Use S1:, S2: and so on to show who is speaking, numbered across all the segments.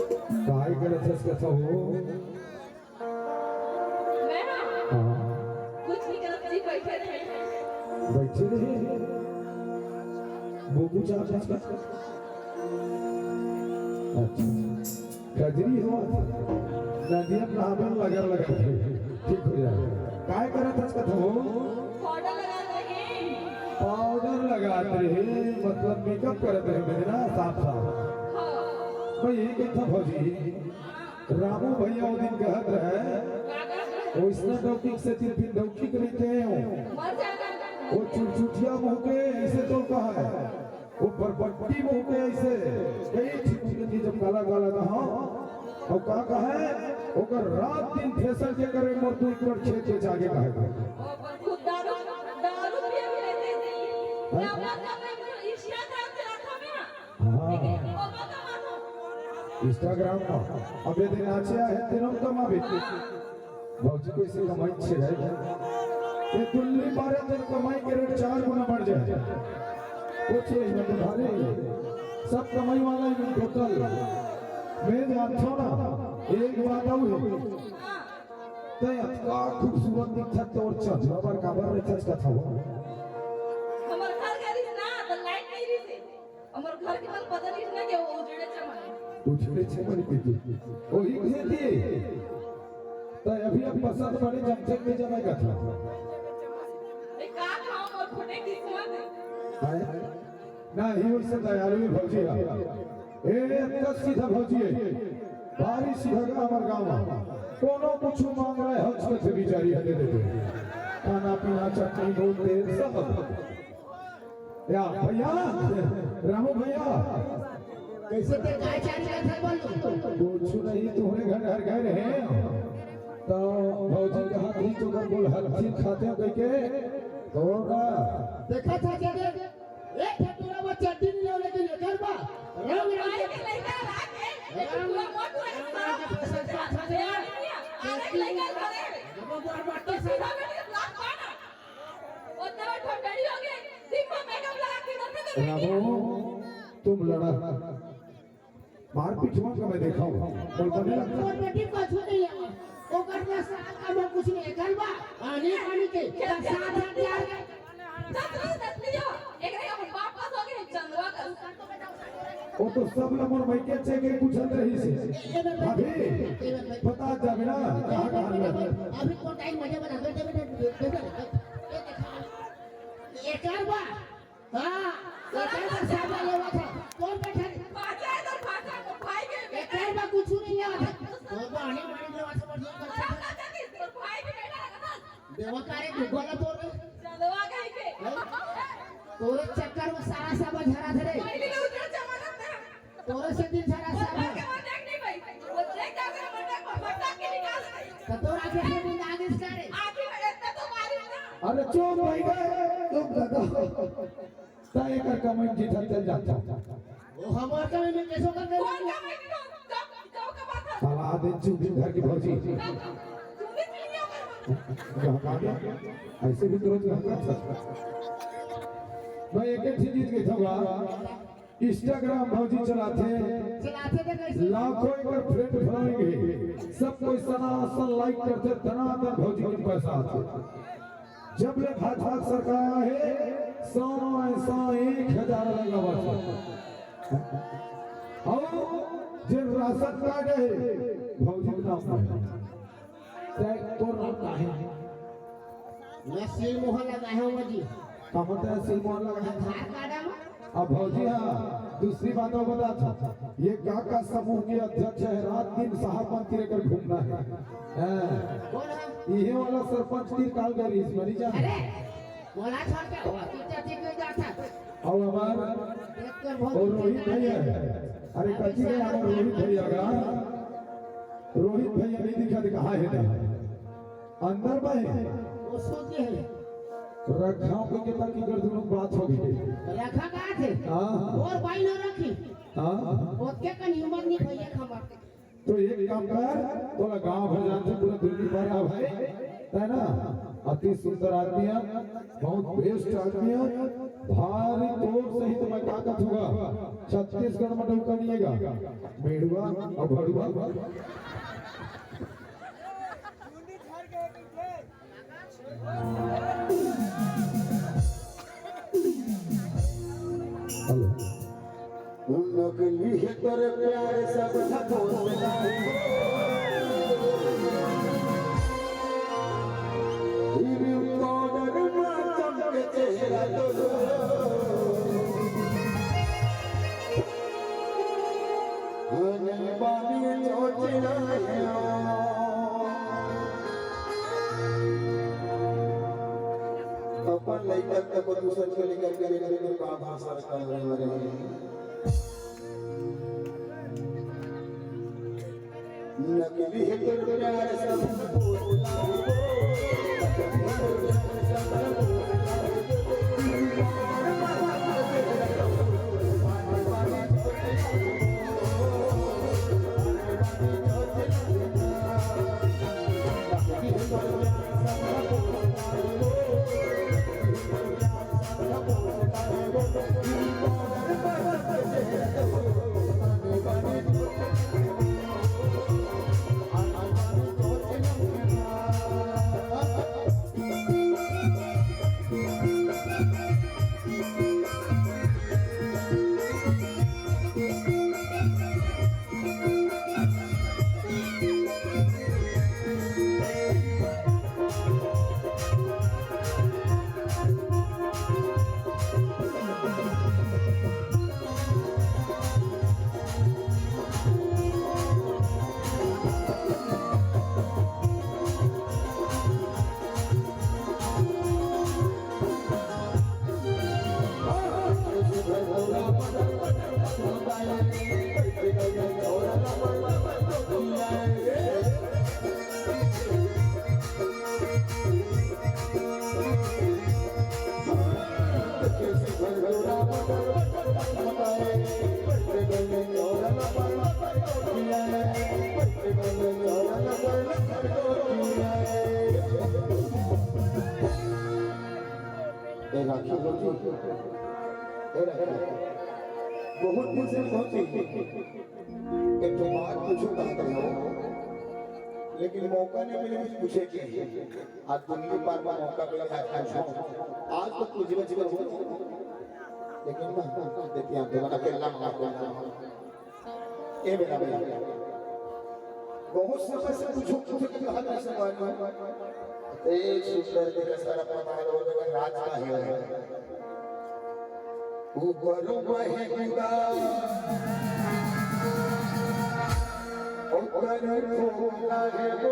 S1: काय करत आहेस कथा हो?
S2: मैं ना
S1: हाँ
S2: कुछ नहीं करत जी बैठे रहे।
S1: बैठे रहे बोबू चाचा अच्छा कजरी हुआ नदिया नावन लगा लगा ठीक हो जाए। काय करत आहेस कथा हो?
S2: पाउडर लगा रहे।
S1: पाउडर लगाते रहे मतलब मेकअप करते रहे मेरे ना साफ साफ
S2: हाँ
S1: भाई ये कथा भौजी रामू भैया वो दिन कहत रहे
S2: काका
S1: वैसना डॉक्टिक से फिर डॉक्टिक रहते हैं
S2: मर जाना।
S1: वो चुटचुटिया मुंह के ऐसे तो कहा है वो बरबट्टी मुंह के ऐसे कई छिपछिपी जब काला काला कहा और का है ओकर रात दिन फेसल के करे मोर तू एक बार खेत के जाके कहे
S2: और खुद दारू दारू पिए भी रहते थे। मैं अपना काम में इंस्टाग्राम चलाता मैं।
S1: हाँ
S2: और बात मानो
S1: इंस्टाग्राम का अबे दिन आचे है दिनों कमाबे भौजी को इसे कमाई छे है ये दिल्ली 12 दिन कमाई के रेट 4 गुना बढ़ जाए कुछ नहीं तुम्हारे सब कमाई वाला ही टोटल मैं जानता ना एक बात आऊ है ते अतका खूबसूरत दिखता तोर चढ़ा पर काबर रहता कथा हो
S2: हमार घर गरी ना तो लाइट नहीं रही थी। हमार घर के मन पता नहीं ना कि वो उजड़े चमन।
S1: उछले छे मन पीती वही कहे थी तो अभी अब पसंद बड़े जमचक में जमा कथा
S2: एक का खाओ और फटे की कुआं
S1: ना ही उससे दयालु भौजी ए तक सीधा भौजी बारिश भगा हमार गांव में कोनो कुछ मांग रहा है हज के बिचारी हदे दे खाना पीना चटनी बोलते सब या भैया रामू भैया
S3: कैसे ते काय चाल था बोल
S1: कुछ नहीं तुम्हारे घर घर गए हैं तो भौजी के हाथ ही तो बोल हल्दी खाते हो कह के तो
S3: देखा था क्या एक ठटूरा में चट्टी नहीं लेके लेकर बा रंग
S2: भाई
S3: रंग
S2: के लेकर आके एक पूरा मोटू है आरे लेकर घरे
S3: जब बार बार
S2: तो सीधा मेरे ब्लॉक पाना उतना ठंडी हो गई दिन में मेकअप लगा के नते तो
S1: रामू तुम लड़ा मार पिछवा का मैं देखा हूँ और बने लगता
S3: और बेटी कुछ नहीं है ओ करना साथ का मैं कुछ नहीं कर बा आने पानी के साथ हाथ यार
S2: दस लियो एक रे हम वापस हो गए चंदवा का
S1: वो तो सब नंबर भाई के अच्छे के कुछ अंदर ही से अभी पता जावे ना कहाँ कहाँ लगा
S3: अभी तो टाइम मजे बना दे ये कर बा हां ये कर बा साहब लेवा था कौन बैठा
S2: पाचा है तो पाचा को भाई के
S3: ये कर बा कुछ नहीं लेवा था तो पानी पानी लेवा था
S2: तो भाई के बेटा लगा
S3: देवा कारे गुगला तोड़
S2: चंदवा का के
S3: तोरे चक्कर में सारा सब झरा धरे
S2: पहले ले उधर जमानत ना
S3: तोरे से दिन सारा
S2: वो
S3: सब
S2: के बाद देख नहीं भाई वो देख का मेरा मटा को फटा के निकाल दे
S3: तो तोरा के से दिन आगे से करे
S2: आगे में इतना तो मारी ना
S1: अरे चुप भाई गए तुम दादा ताए कर कमेंट जी चल जाता
S3: वो हमार का में कैसो कर दे
S2: कौन का मैं जाओ का बात है
S1: साला दिन चुप घर की भौजी
S2: तुम भी फिल्मियों कर
S1: ऐसे भी तो मैं एक चीज जीत गई था इंस्टाग्राम भौजी चलाते
S3: चलाते थे कैसे
S1: लाखों एक बार फ्रेंड फॉलोइंग सब कोई सनासन लाइक करते धनाधन भौजी के पैसा आते जब ले भाजपा सरकार है 100,000 लगा और जिन राशन कार्ड है भौजी का नाम तो नाम है
S3: मैं सील मोहर लगा है वजी
S1: का होता है सिलमोहर लगा
S3: आधार कार्ड में
S1: अब भौजी हाँ दूसरी बात और बता था ये काका समूह के अध्यक्ष है रात दिन साहब मंत्री लेकर घूमना है
S3: कौन है
S1: ये वाला सरपंच तीर काल गरी इस मरी जा
S3: अरे बोला छोड़ के हो तीजा ठीक हो जाता
S1: और हमारा
S3: देख कर
S1: और
S3: बहुत
S1: रोहित भैया अरे कच्ची के हमारा रोहित भैया का रोहित भैया नहीं दिखा दिखा है अंदर में
S3: वो सोच के है
S1: रखाओ के कितना की गर्दनों बात हो गई
S3: रखा कहाँ थे
S1: हाँ
S3: और बाई ना रखी
S1: हाँ
S3: ओके का हिम्मत नहीं भैया खबर
S1: तो एक काम कर थोड़ा गांव भर जानते पूरा दिल्ली भर आ भाई है ना अति सुंदर आदमी है बहुत बेस्ट आदमी है भारी तोड़ सहित मैं ताकत होगा छत्तीसगढ़ में डुकनिएगा बेड़ुआ और भड़ुआ
S4: नकली है तेरे प्यार सब अपन लइका तक को दूसर के लेकर के भाषा कर रहे हैं नकली है तेरे प्यार सब बहुत दिन से सोची एक तो बात पूछूं कहते हो लेकिन मौका नहीं मिले कुछ पूछे के आज दुनिया पार पार मौका मिला आज तो कुछ बच गए लेकिन ना देखिए आप देवाना केला ए मेरा भैया बहुत समय से पूछूं पूछे के कहा नहीं समझ में एक सुंदर के सारा पता हो राज का है ऊपर बहेगा ऊपर फूला है वो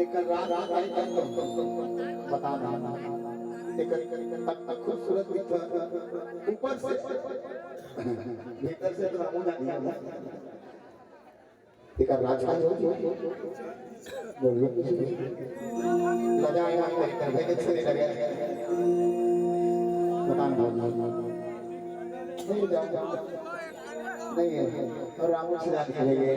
S4: एक रात आई बता रहा एक खूबसूरत दिखता ऊपर से भीतर से तो रामू नहीं एक राजा बोलिए लगाया भेजे छुरी लगे बताना नहीं जाओ नहीं है और रामू छिड़ा के लगे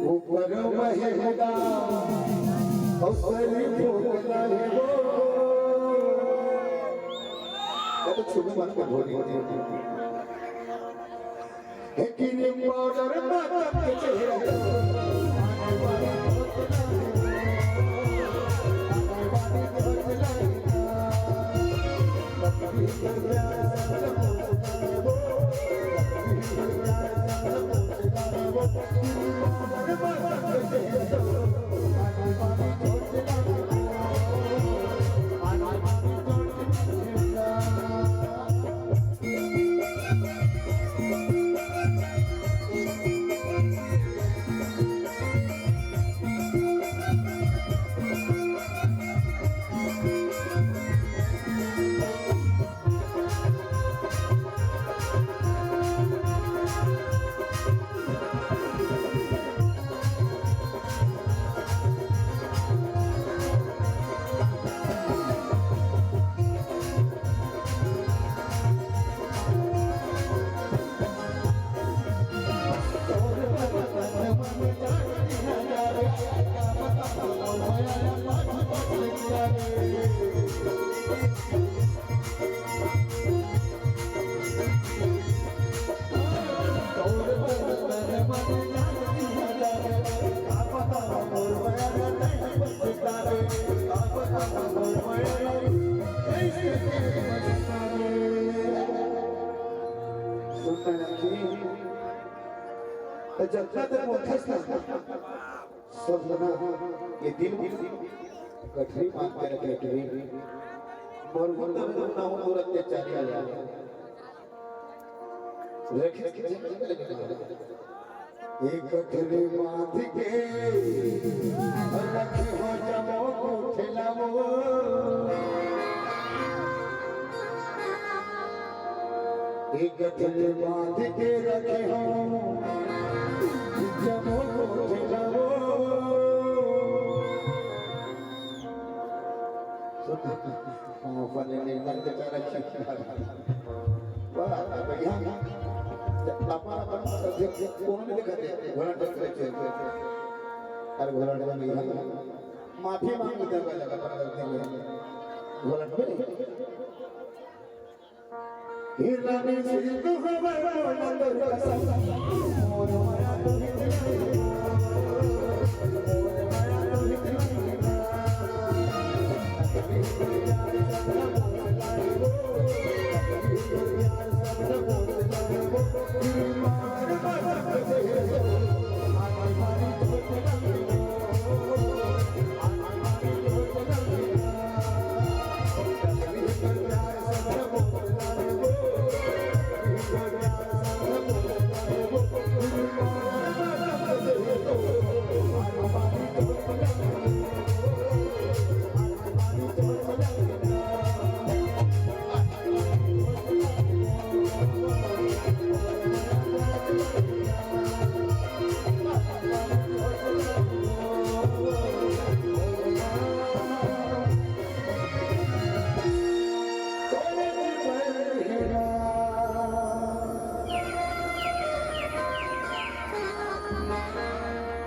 S4: ऊपर बहेगा ऊपर फूला है वो तो छुपी मन को भोली लेकिन पाउडर माता के चेहरे जगना तर मोठाच ना समजना ये दिल गठरी मागते रखे गठरी मरगुन तर नाव और अत्याचारी आले रखे एक गठरी माथ के रखे हो जमो को ठेलावो एक गठरी माथ के रखे हो जमो को ठेलावो फले ने मन के चारा वाह भैया अपन कौन देखा दे घोड़ा टकरे चल अरे घोड़ा में भैया माफी मांग कर लगा पर गलती में घोड़ा पे हीरा में सिर तो हवा नंबर कसम मोर माया तो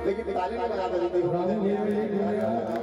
S4: लेकिन ताली नहीं बजा रही थी